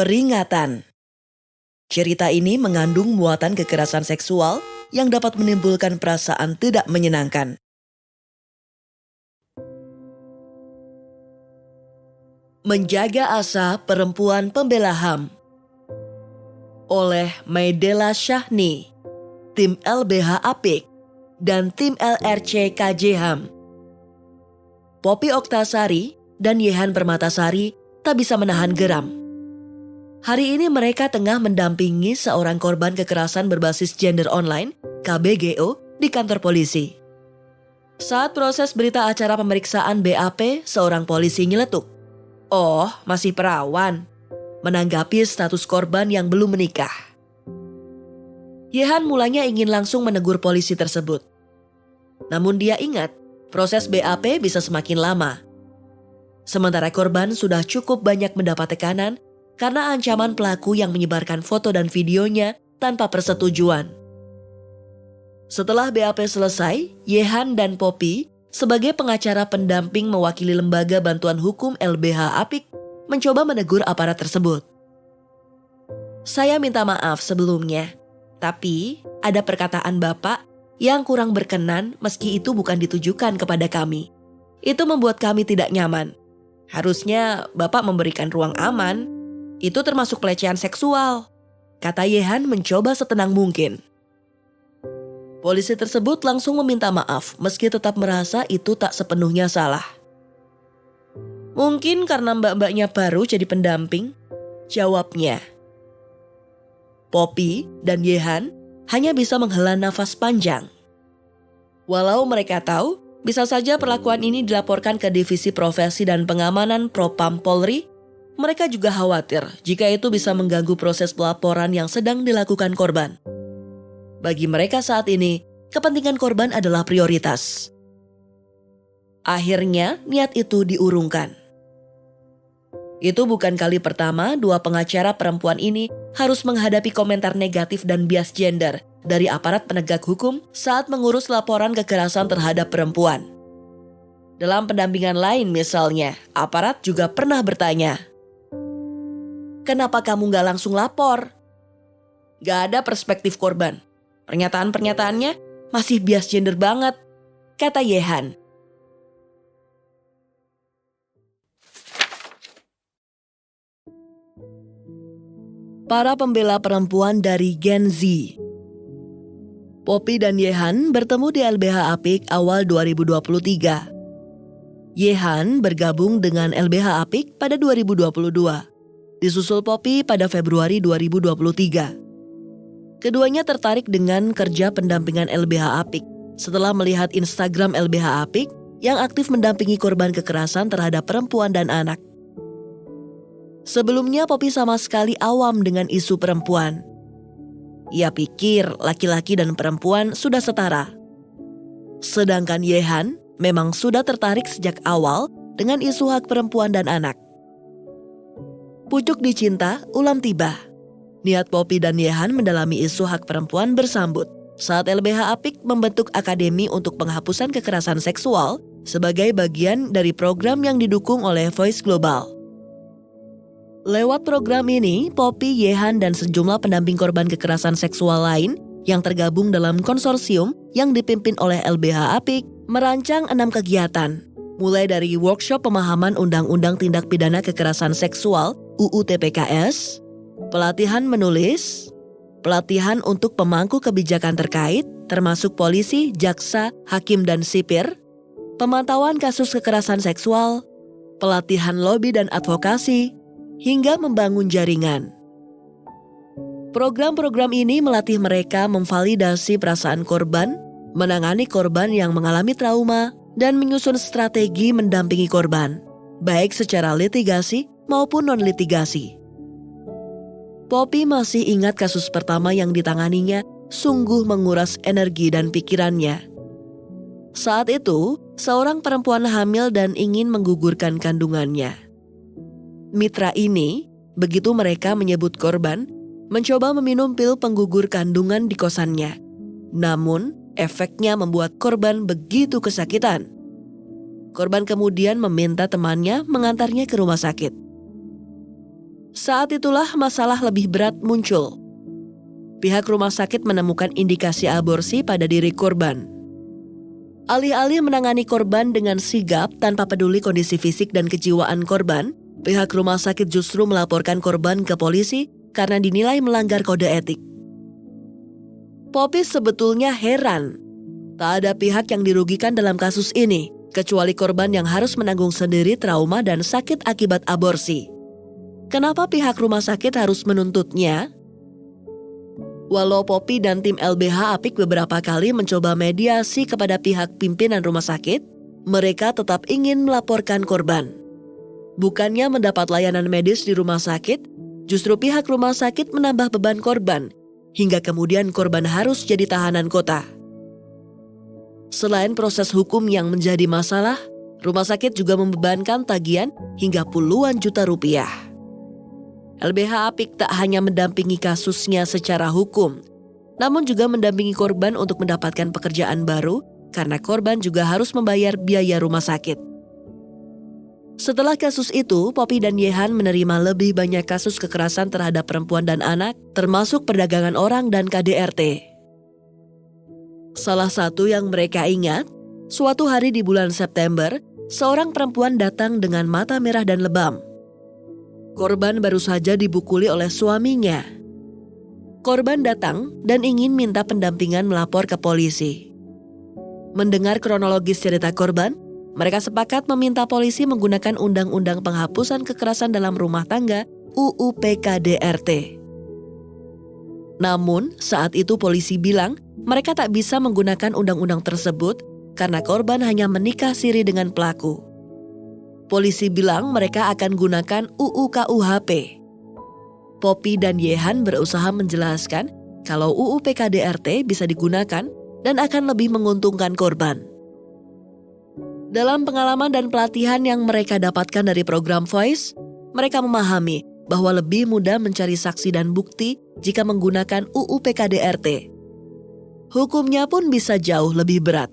Peringatan. Cerita ini mengandung muatan kekerasan seksual yang dapat menimbulkan perasaan tidak menyenangkan. Menjaga Asa Perempuan Pembela HAM oleh Maidela Syahni, tim LBH Apik, dan tim LRC KJ HAM. Poppy Oktasari dan Yehan Permatasari tak bisa menahan geram. Hari ini mereka tengah mendampingi seorang korban kekerasan berbasis gender online, KBGO, di kantor polisi. Saat proses berita acara pemeriksaan BAP, seorang polisi nyeletuk. "Oh, masih perawan," menanggapi status korban yang belum menikah. Yehan mulanya ingin langsung menegur polisi tersebut. Namun dia ingat, proses BAP bisa semakin lama. Sementara korban sudah cukup banyak mendapat tekanan karena ancaman pelaku yang menyebarkan foto dan videonya tanpa persetujuan. Setelah BAP selesai, Yehan dan Poppy sebagai pengacara pendamping mewakili Lembaga Bantuan Hukum LBH Apik mencoba menegur aparat tersebut. "Saya minta maaf sebelumnya, tapi ada perkataan Bapak yang kurang berkenan meski itu bukan ditujukan kepada kami. Itu membuat kami tidak nyaman. Harusnya Bapak memberikan ruang aman. Itu termasuk pelecehan seksual," kata Yehan mencoba setenang mungkin. Polisi tersebut langsung meminta maaf meski tetap merasa itu tak sepenuhnya salah. "Mungkin karena mbak-mbaknya baru jadi pendamping," jawabnya. Poppy dan Yehan hanya bisa menghela nafas panjang. Walau mereka tahu bisa saja perlakuan ini dilaporkan ke Divisi Profesi dan Pengamanan Propam Polri, mereka juga khawatir jika itu bisa mengganggu proses pelaporan yang sedang dilakukan korban. Bagi mereka saat ini, kepentingan korban adalah prioritas. Akhirnya, niat itu diurungkan. Itu bukan kali pertama dua pengacara perempuan ini harus menghadapi komentar negatif dan bias gender dari aparat penegak hukum saat mengurus laporan kekerasan terhadap perempuan. Dalam pendampingan lain misalnya, aparat juga pernah bertanya, "Kenapa kamu gak langsung lapor?" Gak ada perspektif korban. Pernyataan-pernyataannya masih bias gender banget, kata Yehan. Para pembela perempuan dari Gen Z. Poppy dan Yehan bertemu di LBH Apik awal 2023. Yehan bergabung dengan LBH Apik pada 2022. Disusul Poppy pada Februari 2023. Keduanya tertarik dengan kerja pendampingan LBH Apik setelah melihat Instagram LBH Apik yang aktif mendampingi korban kekerasan terhadap perempuan dan anak. Sebelumnya Poppy sama sekali awam dengan isu perempuan. Ia pikir laki-laki dan perempuan sudah setara. Sedangkan Yehan memang sudah tertarik sejak awal dengan isu hak perempuan dan anak. Pucuk dicinta, ulam tiba. Niat Poppy dan Yehan mendalami isu hak perempuan bersambut saat LBH Apik membentuk Akademi untuk Penghapusan Kekerasan Seksual sebagai bagian dari program yang didukung oleh Voice Global. Lewat program ini, Poppy, Yehan, dan sejumlah pendamping korban kekerasan seksual lain yang tergabung dalam konsorsium yang dipimpin oleh LBH Apik merancang 6 kegiatan, mulai dari workshop pemahaman Undang-Undang Tindak Pidana Kekerasan Seksual UU TPKS, pelatihan menulis, pelatihan untuk pemangku kebijakan terkait, termasuk polisi, jaksa, hakim, dan sipir, pemantauan kasus kekerasan seksual, pelatihan lobi dan advokasi, hingga membangun jaringan. Program-program ini melatih mereka memvalidasi perasaan korban, menangani korban yang mengalami trauma, dan menyusun strategi mendampingi korban, baik secara litigasi maupun non-litigasi. Poppy masih ingat kasus pertama yang ditanganinya sungguh menguras energi dan pikirannya. Saat itu, seorang perempuan hamil dan ingin menggugurkan kandungannya. Mitra ini, begitu mereka menyebut korban, mencoba meminum pil penggugur kandungan di kosannya. Namun, efeknya membuat korban begitu kesakitan. Korban kemudian meminta temannya mengantarnya ke rumah sakit. Saat itulah masalah lebih berat muncul. Pihak rumah sakit menemukan indikasi aborsi pada diri korban. Alih-alih menangani korban dengan sigap tanpa peduli kondisi fisik dan kejiwaan korban, pihak rumah sakit justru melaporkan korban ke polisi karena dinilai melanggar kode etik. Poppy sebetulnya heran. Tak ada pihak yang dirugikan dalam kasus ini, kecuali korban yang harus menanggung sendiri trauma dan sakit akibat aborsi. Kenapa pihak rumah sakit harus menuntutnya? Walau Poppy dan tim LBH Apik beberapa kali mencoba mediasi kepada pihak pimpinan rumah sakit, mereka tetap ingin melaporkan korban. Bukannya mendapat layanan medis di rumah sakit, justru pihak rumah sakit menambah beban korban, hingga kemudian korban harus jadi tahanan kota. Selain proses hukum yang menjadi masalah, rumah sakit juga membebankan tagihan hingga puluhan juta rupiah. LBH Apik tak hanya mendampingi kasusnya secara hukum, namun juga mendampingi korban untuk mendapatkan pekerjaan baru karena korban juga harus membayar biaya rumah sakit. Setelah kasus itu, Poppy dan Yehan menerima lebih banyak kasus kekerasan terhadap perempuan dan anak, termasuk perdagangan orang dan KDRT. Salah satu yang mereka ingat, suatu hari di bulan September, seorang perempuan datang dengan mata merah dan lebam. Korban baru saja dibukuli oleh suaminya. Korban datang dan ingin minta pendampingan melapor ke polisi. Mendengar kronologis cerita korban, mereka sepakat meminta polisi menggunakan Undang-Undang Penghapusan Kekerasan dalam Rumah Tangga UU PKDRT. Namun, saat itu polisi bilang mereka tak bisa menggunakan undang-undang tersebut karena korban hanya menikah siri dengan pelaku. Polisi bilang mereka akan gunakan UU KUHP. Poppy dan Yehan berusaha menjelaskan kalau UU PKDRT bisa digunakan dan akan lebih menguntungkan korban. Dalam pengalaman dan pelatihan yang mereka dapatkan dari program Voice, mereka memahami bahwa lebih mudah mencari saksi dan bukti jika menggunakan UU PKDRT. Hukumnya pun bisa jauh lebih berat.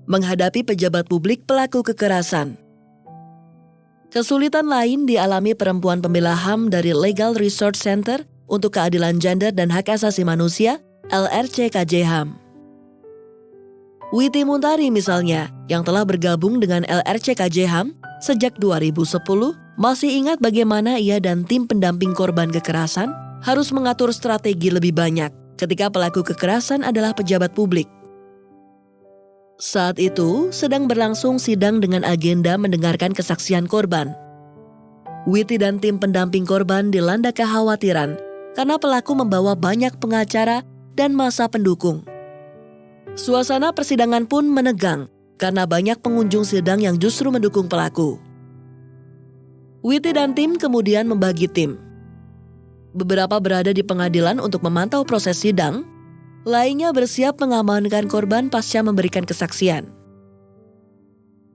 Menghadapi pejabat publik pelaku kekerasan. Kesulitan lain dialami perempuan pembela HAM dari Legal Resource Center untuk Keadilan Gender dan Hak Asasi Manusia, LRC-KJ HAM. Witi Muntari misalnya, yang telah bergabung dengan LRC-KJ HAM sejak 2010, masih ingat bagaimana ia dan tim pendamping korban kekerasan harus mengatur strategi lebih banyak ketika pelaku kekerasan adalah pejabat publik. Saat itu, sedang berlangsung sidang dengan agenda mendengarkan kesaksian korban. Witi dan tim pendamping korban dilanda kekhawatiran karena pelaku membawa banyak pengacara dan massa pendukung. Suasana persidangan pun menegang karena banyak pengunjung sidang yang justru mendukung pelaku. Witi dan tim kemudian membagi tim. Beberapa berada di pengadilan untuk memantau proses sidang, lainnya bersiap mengamankan korban pasca memberikan kesaksian.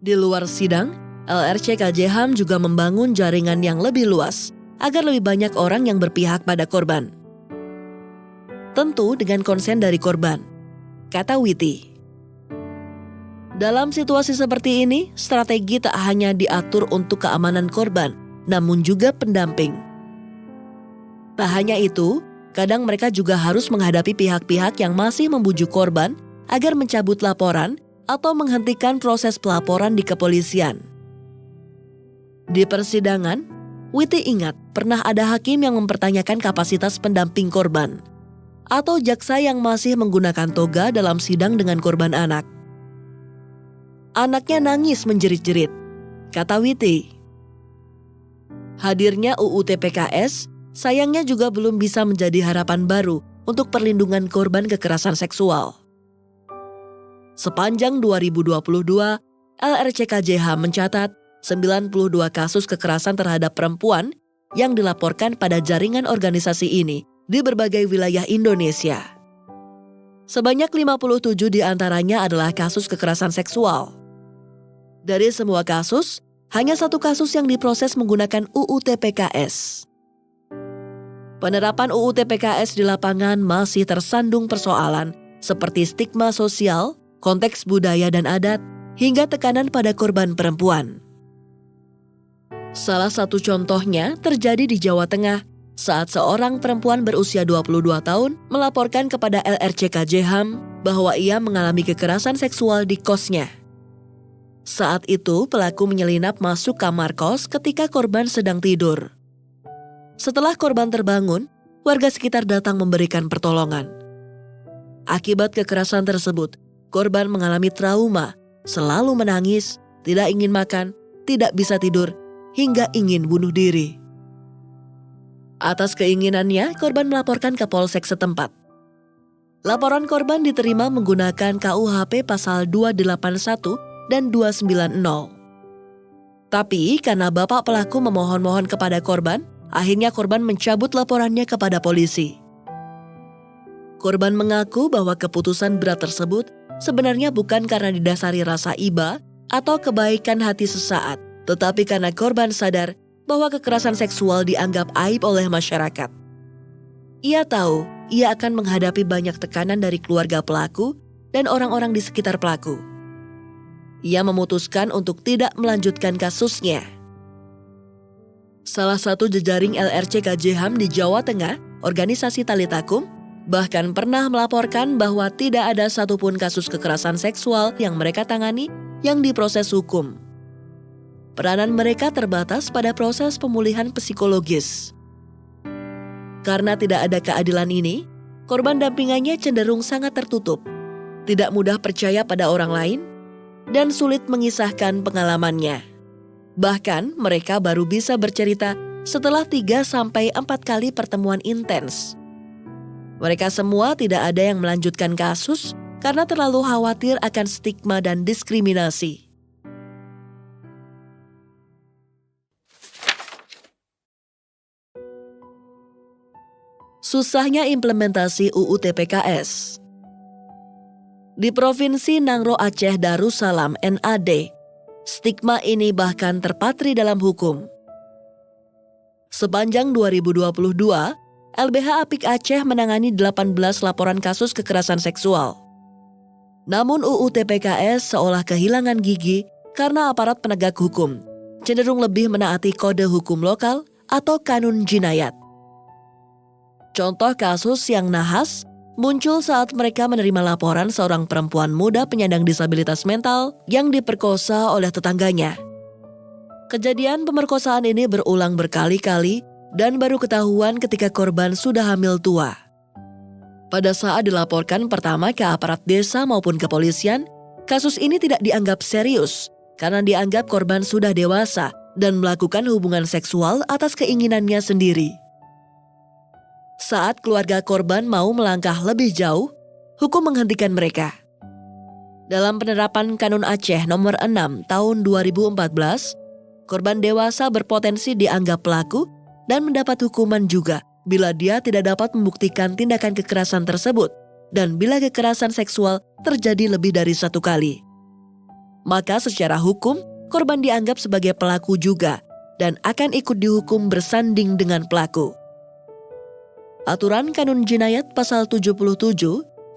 Di luar sidang, LRC-KJ HAM juga membangun jaringan yang lebih luas agar lebih banyak orang yang berpihak pada korban. Tentu dengan konsen dari korban, kata Witi. Dalam situasi seperti ini, strategi tak hanya diatur untuk keamanan korban, namun juga pendamping. Tak hanya itu, kadang mereka juga harus menghadapi pihak-pihak yang masih membujuk korban agar mencabut laporan atau menghentikan proses pelaporan di kepolisian. Di persidangan, Witi ingat pernah ada hakim yang mempertanyakan kapasitas pendamping korban atau jaksa yang masih menggunakan toga dalam sidang dengan korban anak. Anaknya nangis menjerit-jerit, kata Witi. Hadirnya UU TPKS sayangnya juga belum bisa menjadi harapan baru untuk perlindungan korban kekerasan seksual. Sepanjang 2022, LRC-KJ HAM mencatat 92 kasus kekerasan terhadap perempuan yang dilaporkan pada jaringan organisasi ini di berbagai wilayah Indonesia. Sebanyak 57 diantaranya adalah kasus kekerasan seksual. Dari semua kasus, hanya satu kasus yang diproses menggunakan UU TPKS. Penerapan UU TPKS di lapangan masih tersandung persoalan seperti stigma sosial, konteks budaya dan adat, hingga tekanan pada korban perempuan. Salah satu contohnya terjadi di Jawa Tengah saat seorang perempuan berusia 22 tahun melaporkan kepada LRCKJHAM bahwa ia mengalami kekerasan seksual di kosnya. Saat itu pelaku menyelinap masuk kamar kos ketika korban sedang tidur. Setelah korban terbangun, warga sekitar datang memberikan pertolongan. Akibat kekerasan tersebut, korban mengalami trauma, selalu menangis, tidak ingin makan, tidak bisa tidur, hingga ingin bunuh diri. Atas keinginannya, korban melaporkan ke polsek setempat. Laporan korban diterima menggunakan KUHP pasal 281 dan 290. Tapi karena bapak pelaku memohon-mohon kepada korban, akhirnya korban mencabut laporannya kepada polisi. Korban mengaku bahwa keputusan berat tersebut sebenarnya bukan karena didasari rasa iba atau kebaikan hati sesaat, tetapi karena korban sadar bahwa kekerasan seksual dianggap aib oleh masyarakat. Ia tahu ia akan menghadapi banyak tekanan dari keluarga pelaku dan orang-orang di sekitar pelaku. Ia memutuskan untuk tidak melanjutkan kasusnya. Salah satu jejaring LRCKJHAM di Jawa Tengah, organisasi Tali Takum, bahkan pernah melaporkan bahwa tidak ada satupun kasus kekerasan seksual yang mereka tangani yang diproses hukum. Peranan mereka terbatas pada proses pemulihan psikologis. Karena tidak ada keadilan ini, korban dampingannya cenderung sangat tertutup, tidak mudah percaya pada orang lain, dan sulit mengisahkan pengalamannya. Bahkan mereka baru bisa bercerita setelah 3-4 kali pertemuan intens. Mereka semua tidak ada yang melanjutkan kasus karena terlalu khawatir akan stigma dan diskriminasi. Susahnya implementasi UU TPKS. Di Provinsi Nangro Aceh Darussalam NAD, stigma ini bahkan terpatri dalam hukum. Sepanjang 2022, LBH Apik Aceh menangani 18 laporan kasus kekerasan seksual. Namun UU TPKS seolah kehilangan gigi karena aparat penegak hukum cenderung lebih menaati kode hukum lokal atau kanun jinayat. Contoh kasus yang nahas muncul saat mereka menerima laporan seorang perempuan muda penyandang disabilitas mental yang diperkosa oleh tetangganya. Kejadian pemerkosaan ini berulang berkali-kali dan baru ketahuan ketika korban sudah hamil tua. Pada saat dilaporkan pertama ke aparat desa maupun kepolisian, kasus ini tidak dianggap serius karena dianggap korban sudah dewasa dan melakukan hubungan seksual atas keinginannya sendiri. Saat keluarga korban mau melangkah lebih jauh, hukum menghentikan mereka. Dalam penerapan Kanun Aceh nomor 6 tahun 2014, korban dewasa berpotensi dianggap pelaku dan mendapat hukuman juga bila dia tidak dapat membuktikan tindakan kekerasan tersebut dan bila kekerasan seksual terjadi lebih dari 1 kali. Maka secara hukum, korban dianggap sebagai pelaku juga dan akan ikut dihukum bersanding dengan pelaku. Aturan Kanun Jinayat Pasal 77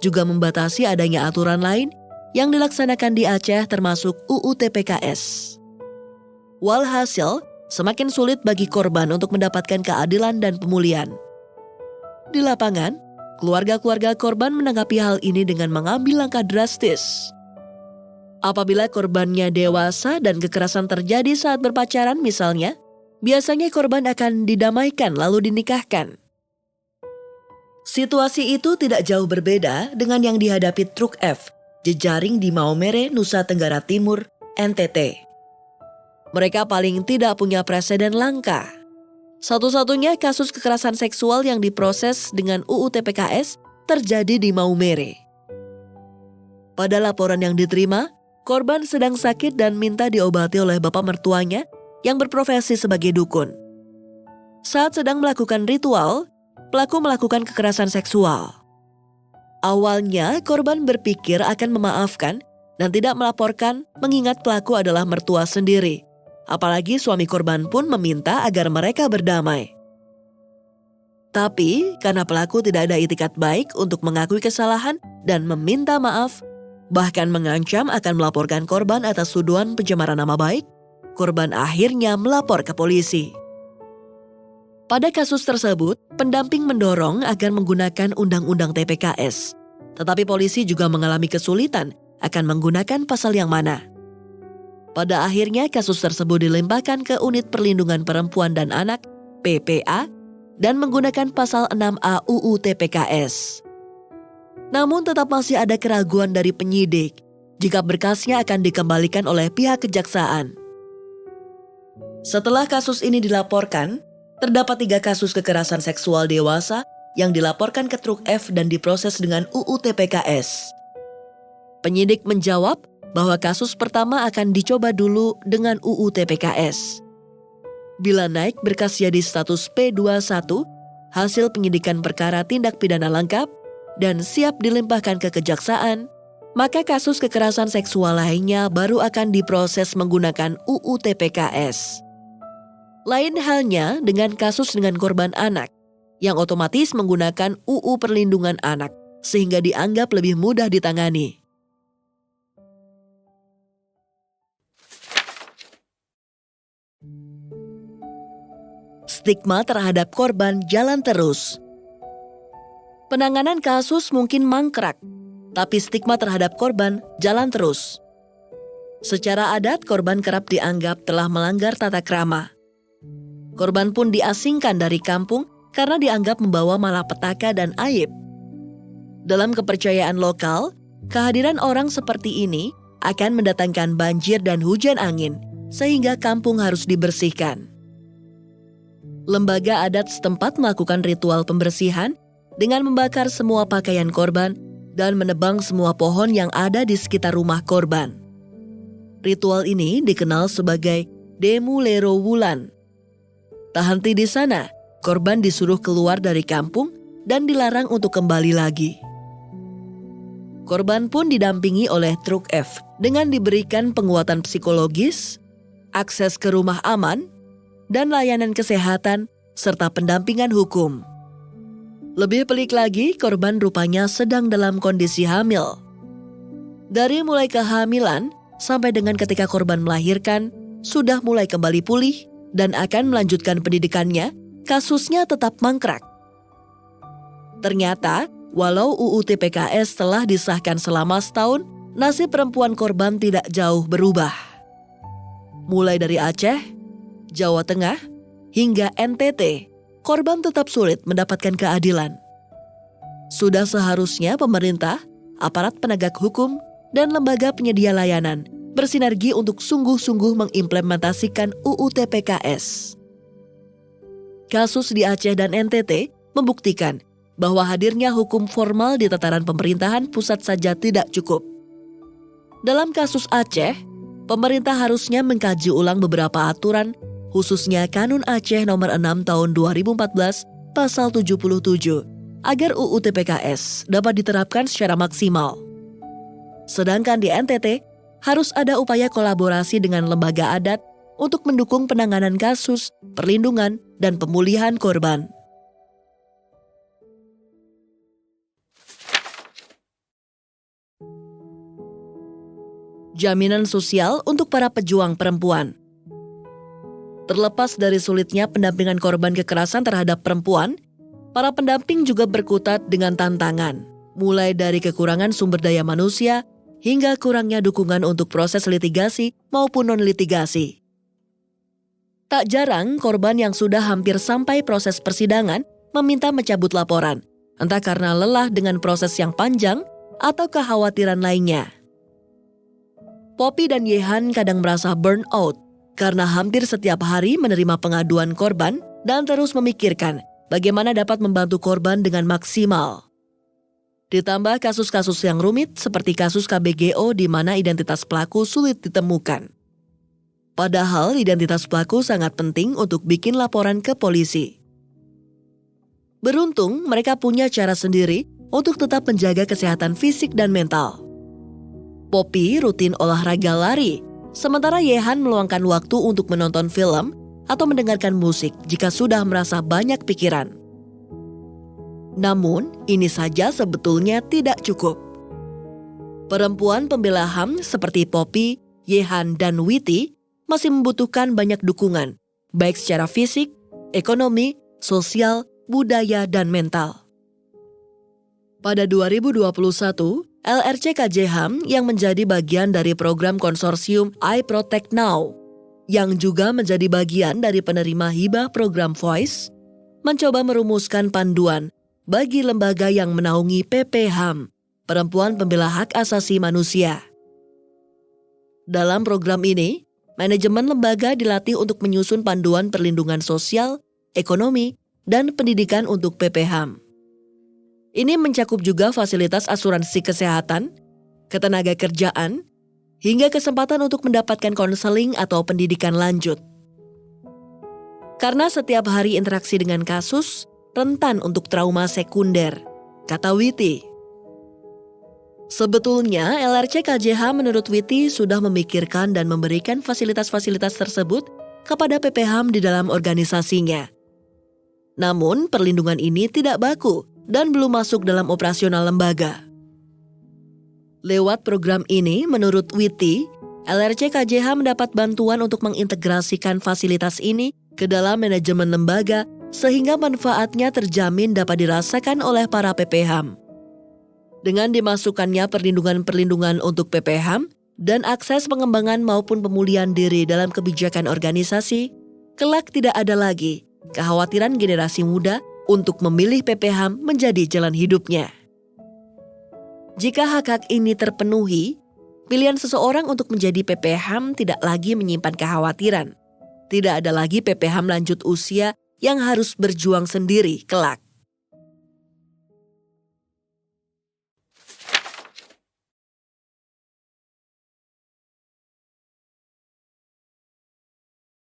juga membatasi adanya aturan lain yang dilaksanakan di Aceh termasuk UU TPKS. Walhasil, semakin sulit bagi korban untuk mendapatkan keadilan dan pemulihan. Di lapangan, keluarga-keluarga korban menanggapi hal ini dengan mengambil langkah drastis. Apabila korbannya dewasa dan kekerasan terjadi saat berpacaran misalnya, biasanya korban akan didamaikan lalu dinikahkan. Situasi itu tidak jauh berbeda dengan yang dihadapi Truk F, jejaring di Maumere, Nusa Tenggara Timur, NTT. Mereka paling tidak punya preseden langka. Satu-satunya kasus kekerasan seksual yang diproses dengan UU TPKS terjadi di Maumere. Pada laporan yang diterima, korban sedang sakit dan minta diobati oleh bapak mertuanya yang berprofesi sebagai dukun. Saat sedang melakukan ritual, pelaku melakukan kekerasan seksual. Awalnya, korban berpikir akan memaafkan dan tidak melaporkan mengingat pelaku adalah mertua sendiri. Apalagi suami korban pun meminta agar mereka berdamai. Tapi, karena pelaku tidak ada itikat baik untuk mengakui kesalahan dan meminta maaf, bahkan mengancam akan melaporkan korban atas tuduhan pencemaran nama baik. Korban akhirnya melapor ke polisi. Pada kasus tersebut, pendamping mendorong agar menggunakan Undang-Undang TPKS. Tetapi polisi juga mengalami kesulitan akan menggunakan pasal yang mana. Pada akhirnya kasus tersebut dilimpahkan ke Unit Perlindungan Perempuan dan Anak (PPA) dan menggunakan pasal 6A UU TPKS. Namun tetap masih ada keraguan dari penyidik jika berkasnya akan dikembalikan oleh pihak kejaksaan. Setelah kasus ini dilaporkan, terdapat 3 kasus kekerasan seksual dewasa yang dilaporkan ke Truk F dan diproses dengan UU TPKS. Penyidik menjawab bahwa kasus pertama akan dicoba dulu dengan UU TPKS. Bila naik berkas jadi status P21, hasil penyidikan perkara tindak pidana lengkap dan siap dilimpahkan ke kejaksaan, maka kasus kekerasan seksual lainnya baru akan diproses menggunakan UU TPKS. Lain halnya dengan kasus dengan korban anak, yang otomatis menggunakan UU Perlindungan Anak, sehingga dianggap lebih mudah ditangani. Stigma terhadap korban jalan terus. Penanganan kasus mungkin mangkrak, tapi stigma terhadap korban jalan terus. Secara adat, korban kerap dianggap telah melanggar tata krama. Korban pun diasingkan dari kampung karena dianggap membawa malapetaka dan aib. Dalam kepercayaan lokal, kehadiran orang seperti ini akan mendatangkan banjir dan hujan angin, sehingga kampung harus dibersihkan. Lembaga adat setempat melakukan ritual pembersihan dengan membakar semua pakaian korban dan menebang semua pohon yang ada di sekitar rumah korban. Ritual ini dikenal sebagai Demulero Wulan. Tak henti di sana, korban disuruh keluar dari kampung dan dilarang untuk kembali lagi. Korban pun didampingi oleh Truk F dengan diberikan penguatan psikologis, akses ke rumah aman, dan layanan kesehatan serta pendampingan hukum. Lebih pelik lagi, korban rupanya sedang dalam kondisi hamil. Dari mulai kehamilan sampai dengan ketika korban melahirkan, sudah mulai kembali pulih dan akan melanjutkan pendidikannya, kasusnya tetap mangkrak. Ternyata, walau UU TPKS telah disahkan selama setahun, nasib perempuan korban tidak jauh berubah. Mulai dari Aceh, Jawa Tengah, hingga NTT, korban tetap sulit mendapatkan keadilan. Sudah seharusnya pemerintah, aparat penegak hukum, dan lembaga penyedia layanan bersinergi untuk sungguh-sungguh mengimplementasikan UU TPKS. Kasus di Aceh dan NTT membuktikan bahwa hadirnya hukum formal di tataran pemerintahan pusat saja tidak cukup. Dalam kasus Aceh, pemerintah harusnya mengkaji ulang beberapa aturan, khususnya Kanun Aceh Nomor 6 Tahun 2014 Pasal 77, agar UU TPKS dapat diterapkan secara maksimal. Sedangkan di NTT, harus ada upaya kolaborasi dengan lembaga adat untuk mendukung penanganan kasus, perlindungan, dan pemulihan korban. Jaminan sosial untuk para pejuang perempuan. Terlepas dari sulitnya pendampingan korban kekerasan terhadap perempuan, para pendamping juga berkutat dengan tantangan, mulai dari kekurangan sumber daya manusia hingga kurangnya dukungan untuk proses litigasi maupun non-litigasi. Tak jarang korban yang sudah hampir sampai proses persidangan meminta mencabut laporan, entah karena lelah dengan proses yang panjang atau kekhawatiran lainnya. Poppy dan Yehan kadang merasa burn out karena hampir setiap hari menerima pengaduan korban dan terus memikirkan bagaimana dapat membantu korban dengan maksimal. Ditambah kasus-kasus yang rumit seperti kasus KBGO di mana identitas pelaku sulit ditemukan. Padahal identitas pelaku sangat penting untuk bikin laporan ke polisi. Beruntung mereka punya cara sendiri untuk tetap menjaga kesehatan fisik dan mental. Poppy rutin olahraga lari, sementara Yehan meluangkan waktu untuk menonton film atau mendengarkan musik jika sudah merasa banyak pikiran. Namun, ini saja sebetulnya tidak cukup. Perempuan pembela HAM seperti Poppy, Yehan, dan Wity masih membutuhkan banyak dukungan, baik secara fisik, ekonomi, sosial, budaya, dan mental. Pada 2021, LRC KJ HAM yang menjadi bagian dari program konsorsium I Protect Now, yang juga menjadi bagian dari penerima hibah program Voice, mencoba merumuskan panduan bagi lembaga yang menaungi PP HAM, Perempuan Pembela Hak Asasi Manusia. Dalam program ini, manajemen lembaga dilatih untuk menyusun panduan perlindungan sosial, ekonomi, dan pendidikan untuk PP HAM. Ini mencakup juga fasilitas asuransi kesehatan, ketenaga kerjaan, hingga kesempatan untuk mendapatkan konseling atau pendidikan lanjut. Karena setiap hari interaksi dengan kasus, rentan untuk trauma sekunder, kata Wity. Sebetulnya LRC KJH menurut Wity sudah memikirkan dan memberikan fasilitas-fasilitas tersebut kepada PP HAM di dalam organisasinya. Namun perlindungan ini tidak baku dan belum masuk dalam operasional lembaga. Lewat program ini, menurut Wity, LRC KJH mendapat bantuan untuk mengintegrasikan fasilitas ini ke dalam manajemen lembaga sehingga manfaatnya terjamin dapat dirasakan oleh para PP HAM. Dengan dimasukkannya perlindungan-perlindungan untuk PP HAM dan akses pengembangan maupun pemulihan diri dalam kebijakan organisasi, kelak tidak ada lagi kekhawatiran generasi muda untuk memilih PP HAM menjadi jalan hidupnya. Jika hak-hak ini terpenuhi, pilihan seseorang untuk menjadi PP HAM tidak lagi menyimpan kekhawatiran. Tidak ada lagi PP HAM lanjut usia yang harus berjuang sendiri kelak.